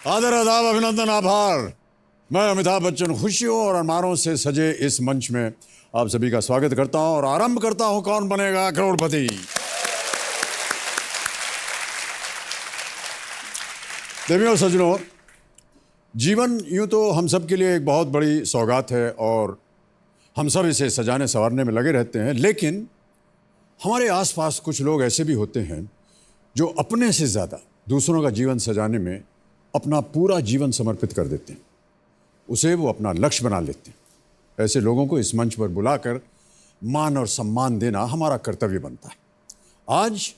आदर आदाब अभिनंदन आभार। मैं अमिताभ बच्चन खुशियों और अरमानों से सजे इस मंच में आप सभी का स्वागत करता हूं और आरंभ करता हूं कौन बनेगा करोड़पति। देवियों और सज्जनों, जीवन यूं तो हम सब के लिए एक बहुत बड़ी सौगात है और हम सब इसे सजाने संवारने में लगे रहते हैं, लेकिन हमारे आसपास कुछ लोग ऐसे भी होते हैं जो अपने से ज़्यादा दूसरों का जीवन सजाने में अपना पूरा जीवन समर्पित कर देते हैं, उसे वो अपना लक्ष्य बना लेते हैं। ऐसे लोगों को इस मंच पर बुलाकर मान और सम्मान देना हमारा कर्तव्य बनता है। आज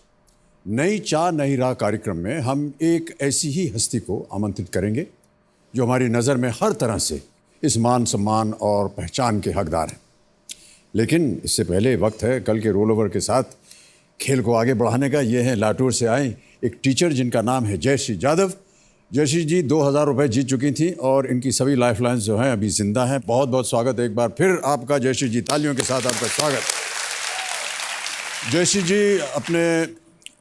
नई चाह नई राह कार्यक्रम में हम एक ऐसी ही हस्ती को आमंत्रित करेंगे जो हमारी नज़र में हर तरह से इस मान सम्मान और पहचान के हकदार हैं। लेकिन इससे पहले वक्त है कल के रोल ओवर के साथ खेल को आगे बढ़ाने का। ये हैं लातूर से आए एक टीचर जिनका नाम है जयश्री यादव। जयश्री जी 2000 रुपये जीत चुकी थी और इनकी सभी लाइफ लाइन्स जो हैं अभी जिंदा हैं। बहुत बहुत स्वागत एक बार फिर आपका जयश्री जी, तालियों के साथ आपका स्वागत। जयश्री जी अपने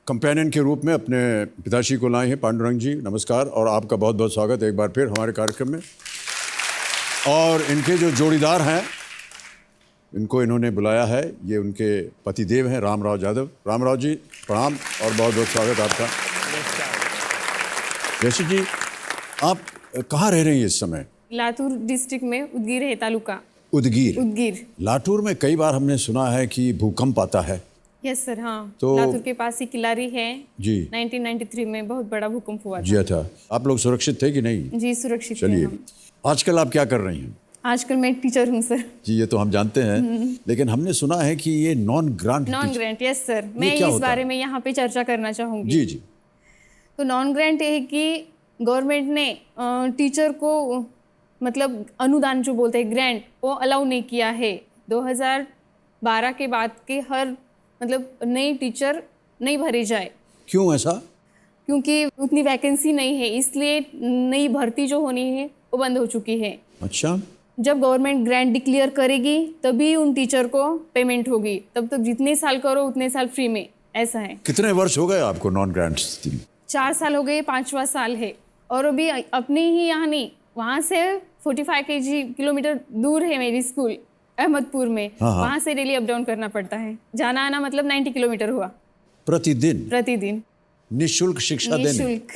कंपेनियन के रूप में अपने पिताश्री को लाए हैं। पांडुरंग जी नमस्कार और आपका बहुत बहुत स्वागत एक बार फिर हमारे कार्यक्रम में। और इनके जो जोड़ीदार हैं इनको इन्होंने बुलाया है, ये उनके पतिदेव हैं रामराव यादव। रामराव जी प्रणाम और बहुत बहुत स्वागत आपका। जयश्री जी आप कहाँ रह रही हैं इस समय? लातूर डिस्ट्रिक्ट में उदगीर है तालुका। उदगीर। लातूर में कई बार हमने सुना है कि भूकंप आता है। यस सर, हाँ। तो लातूर के पास ही किलारी है जी। 1993 में बहुत बड़ा भूकंप हुआ जी था। आप लोग सुरक्षित थे कि नहीं? जी सुरक्षित थे चलिए, हम। आजकल आप क्या कर रही हैं? आजकल मैं टीचर हूँ सर। जी ये तो हम जानते हैं, लेकिन हमने सुना है कि ये नॉन ग्रांट। यस सर, मैं इस बारे में यहाँ पे चर्चा करना चाहूँगी। जी जी। तो नॉन ग्रांट है कि गवर्नमेंट ने टीचर को मतलब अनुदान जो बोलते हैं ग्रांट, वो अलाउ नहीं किया है। 2012 के बाद के हर मतलब नई टीचर नहीं भरे जाए। क्यों ऐसा? क्योंकि उतनी वैकेंसी नहीं है, इसलिए नई भर्ती जो होनी है वो बंद हो चुकी है। अच्छा। जब गवर्नमेंट ग्रांट डिक्लेयर करेगी तभी उन टीचर को पेमेंट होगी, तब तक जितने साल करो उतने साल फ्री में, ऐसा है। कितने वर्ष हो गए आपको नॉन ग्रांट स्थिति में? 4 साल हो गए, 5वां साल है। और अभी अपने ही यहाँ नहीं, वहाँ से 45 किलोमीटर दूर है मेरी स्कूल अहमदपुर में। वहाँ से डेली अप डाउन करना पड़ता है। जाना आना मतलब 90 किलोमीटर हुआ प्रतिदिन। निःशुल्क शिक्षा देने। निःशुल्क।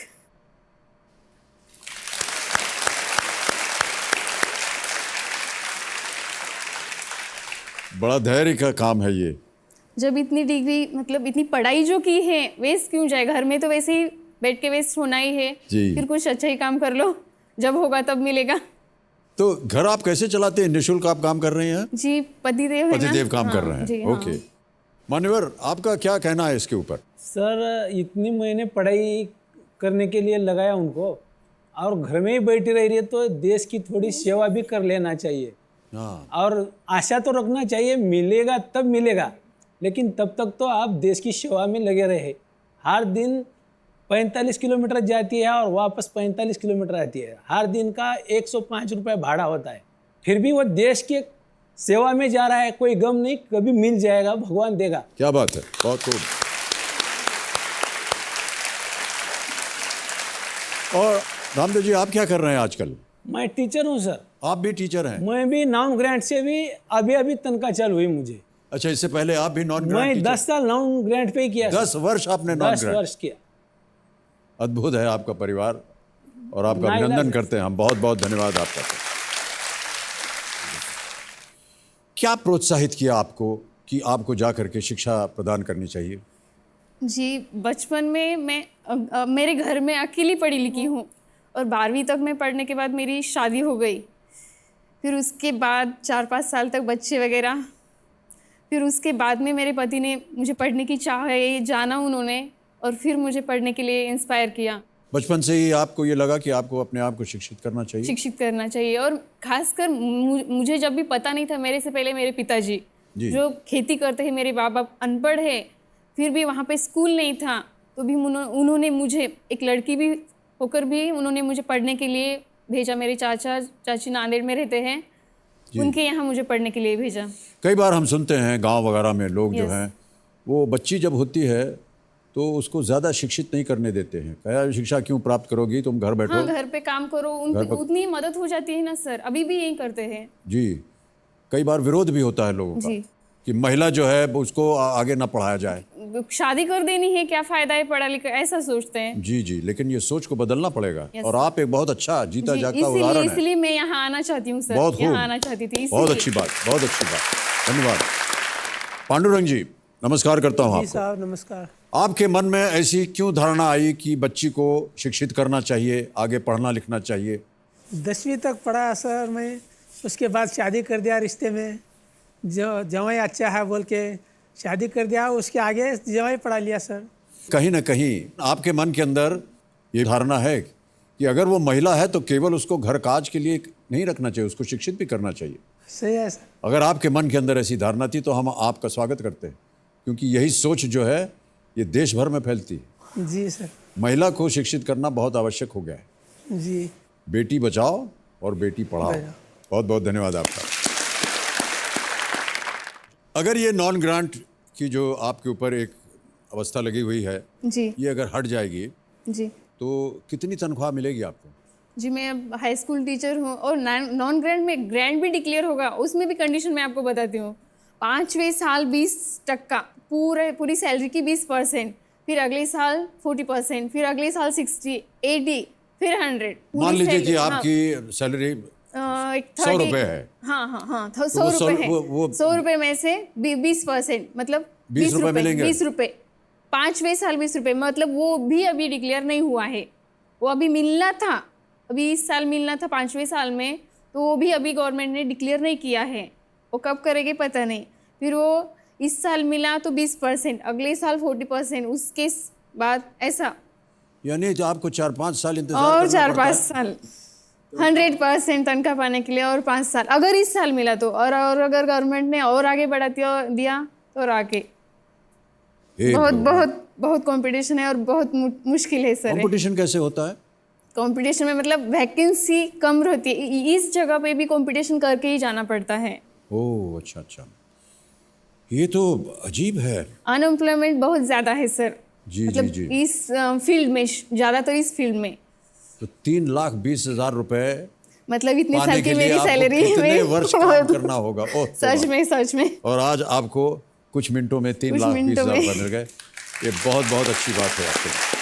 बड़ा धैर्य का काम है ये। जब इतनी डिग्री मतलब इतनी पढ़ाई जो की है वेस्ट क्यों जाए? घर में तो वैसे ही बैठ के वेस्ट होना ही है। फिर कुछ अच्छा ही काम कर लो, जब होगा तब मिलेगा। तो घर आप कैसे चलाते हैं? निःशुल्क आप काम कर रही हैं? जी पतिदेव काम कर रहे हैं। ओके। मान्यवर आपका क्या कहना है इसके ऊपर? सर इतनी महीने पढ़ाई करने के लिए लगाया उनको और घर में ही बैठी रह रही है, तो देश की थोड़ी सेवा भी कर लेना चाहिए। और आशा तो रखना चाहिए मिलेगा तब मिलेगा, लेकिन तब तक तो आप देश की सेवा में लगे रहे। हर दिन 45 किलोमीटर जाती है और वापस 45 किलोमीटर आती है। हर दिन का 105 रुपये भाड़ा होता है, फिर भी वो देश की सेवा में जा रहा है। कोई गम नहीं, कभी मिल जाएगा, भगवान देगा। क्या बात है, बहुत खूब। और रामदेव जी आप क्या कर रहे हैं आजकल? मैं टीचर हूँ सर। आप भी टीचर हैं? मैं भी नॉन ग्रांट से भी अभी तनख्वाह चालू हुई मुझे। अच्छा, इससे पहले आप भी नॉन ग्रांट? मैं 10 साल नॉन ग्रांट पे किया। 10 वर्ष आपने नॉन ग्रांट? 10 वर्ष किया। अद्भुत है आपका परिवार और आपका अभिनंदन करते हैं हम। बहुत बहुत धन्यवाद आपका। क्या प्रोत्साहित किया आपको कि आपको जा करके शिक्षा प्रदान करनी चाहिए? जी बचपन में मैं मेरे घर में अकेली पढ़ी लिखी हूँ और 12वीं तक मैं पढ़ने के बाद मेरी शादी हो गई। फिर उसके बाद 4-5 साल तक बच्चे वगैरह। फिर उसके बाद में मेरे पति ने मुझे पढ़ने की चाह है जाना उन्होंने, और फिर मुझे पढ़ने के लिए इंस्पायर किया। बचपन से ही आपको ये लगा कि आपको अपने आप को शिक्षित करना चाहिए? और खासकर मुझे जब भी पता नहीं था, मेरे से पहले मेरे पिताजी जो खेती करते हैं, मेरे बाबा अनपढ़ है, फिर भी वहाँ पे स्कूल नहीं था, तो भी उन्होंने मुझे, एक लड़की भी होकर भी उन्होंने मुझे पढ़ने के लिए भेजा। मेरे चाचा चाची नांदेड़ में रहते हैं, उनके यहाँ मुझे पढ़ने के लिए भेजा। कई बार हम सुनते हैं गांव वगैरह में लोग जो हैं वो बच्ची जब होती है तो उसको ज़्यादा शिक्षित नहीं करने देते हैं। क्या शिक्षा क्यों प्राप्त करोगी, तुम घर बैठो। हाँ, घर पे काम करो, उतनी मदद हो जाती है ना सर, अभी भी यही करते हैं। जी, कई बार विरोध भी होता है लोगों का जी। कि महिला जो है उसको आगे ना पढ़ाया जाए। शादी कर देनी है, क्या फायदा है पढ़ा लिखा, ऐसा सोचते हैं। जी जी, लेकिन ये सोच को बदलना पड़ेगा। और आप एक बहुत अच्छा जीता जागता इसीलिए उदाहरण है। इसलिए मैं यहाँ आना चाहती हूँ सर, बहुत खूब, यहाँ आना चाहती थी। बहुत अच्छी बात, बहुत अच्छी बात, धन्यवाद। पांडुरंग जी, नमस्कार करता हूँ जी आपको। साहब नमस्कार। आपके मन में ऐसी क्यों धारणा आई कि बच्ची को शिक्षित करना चाहिए, आगे पढ़ना लिखना चाहिए? 10वीं तक पढ़ा सर मैं, उसके बाद शादी कर दिया रिश्ते में। जो जवाई अच्छा है बोल के शादी कर दिया, उसके आगे जवाई पढ़ा लिया सर। कहीं ना कहीं आपके मन के अंदर ये धारणा है कि अगर वो महिला है तो केवल उसको घर काज के लिए नहीं रखना चाहिए, उसको शिक्षित भी करना चाहिए। सही है सर। अगर आपके मन के अंदर ऐसी धारणा थी तो हम आपका स्वागत करते हैं, क्योंकि यही सोच जो है ये देश भर में फैलती है। जी सर। महिला को शिक्षित करना बहुत आवश्यक हो गया है। जी। बेटी बचाओ और बेटी पढ़ाओ। बहुत बहुत धन्यवाद आपका। अगर ये नॉन ग्रांट की जो आपके ऊपर एक अवस्था लगी हुई है, जी ये अगर हट जाएगी जी तो कितनी तनख्वाह मिलेगी आपको? जी, मैं अब हाई स्कूल टीचर हूँ और नॉन ग्रांट में ग्रांट भी डिक्लेयर होगा, उसमें भी कंडीशन मैं आपको बताती हूँ। 5वें साल 20%, पूरी सैलरी की 20%, फिर अगले साल 40%, फिर अगले साल 60, 80, फिर 100। मान लीजिए कि आपकी सैलरी 100 रुपए है। हाँ हाँ हाँ, 100 रुपए है। 100 रुपए में से 20%, मतलब 20 रुपए मिलेंगे। 20 रुपए 5वें साल 20 रुपए, मतलब वो भी अभी डिक्लेयर नहीं हुआ है। वो अभी मिलना था, अभी इस साल मिलना था 5वें साल में, तो वो भी अभी गवर्नमेंट ने डिक्लेयर नहीं किया है। वो कब करेंगे पता नहीं। फिर वो इस साल मिला तो 20%, अगले साल 40%, उसके बाद ऐसा। यानी जो आपको 4-5 साल इंतजार और करना पड़ता 4-5 है। साल 100% तनख्वाह पाने के लिए, और 5 साल अगर इस साल मिला तो, और अगर गवर्नमेंट ने और आगे बढ़ा दिया तो और आगे। बहुत बहुत बहुत कंपटीशन है और बहुत मुश्किल है सर। कंपटीशन कैसे होता है? कंपटीशन में मतलब वैकेंसी कम रहती है, इस जगह पे भी कंपटीशन करके ही जाना पड़ता है। ओह अच्छा अच्छा, ये तो अजीब है। अनएम्प्लॉयमेंट बहुत ज़्यादा है सर। जी मतलब जी जी। इस फील्ड में, ज़्यादातर इस फील्ड में। तो 3,20,000 रुपए मतलब इतने पाने साल के की लिए मेरी आपको सैलरी कितने में वर्ष काम करना होगा? ओह सच में सच में। और आज आपको कुछ मिनटों में 3,20,000 रुपए मिल गए। ये बहुत बहुत अच्छी बात है आपके लिए।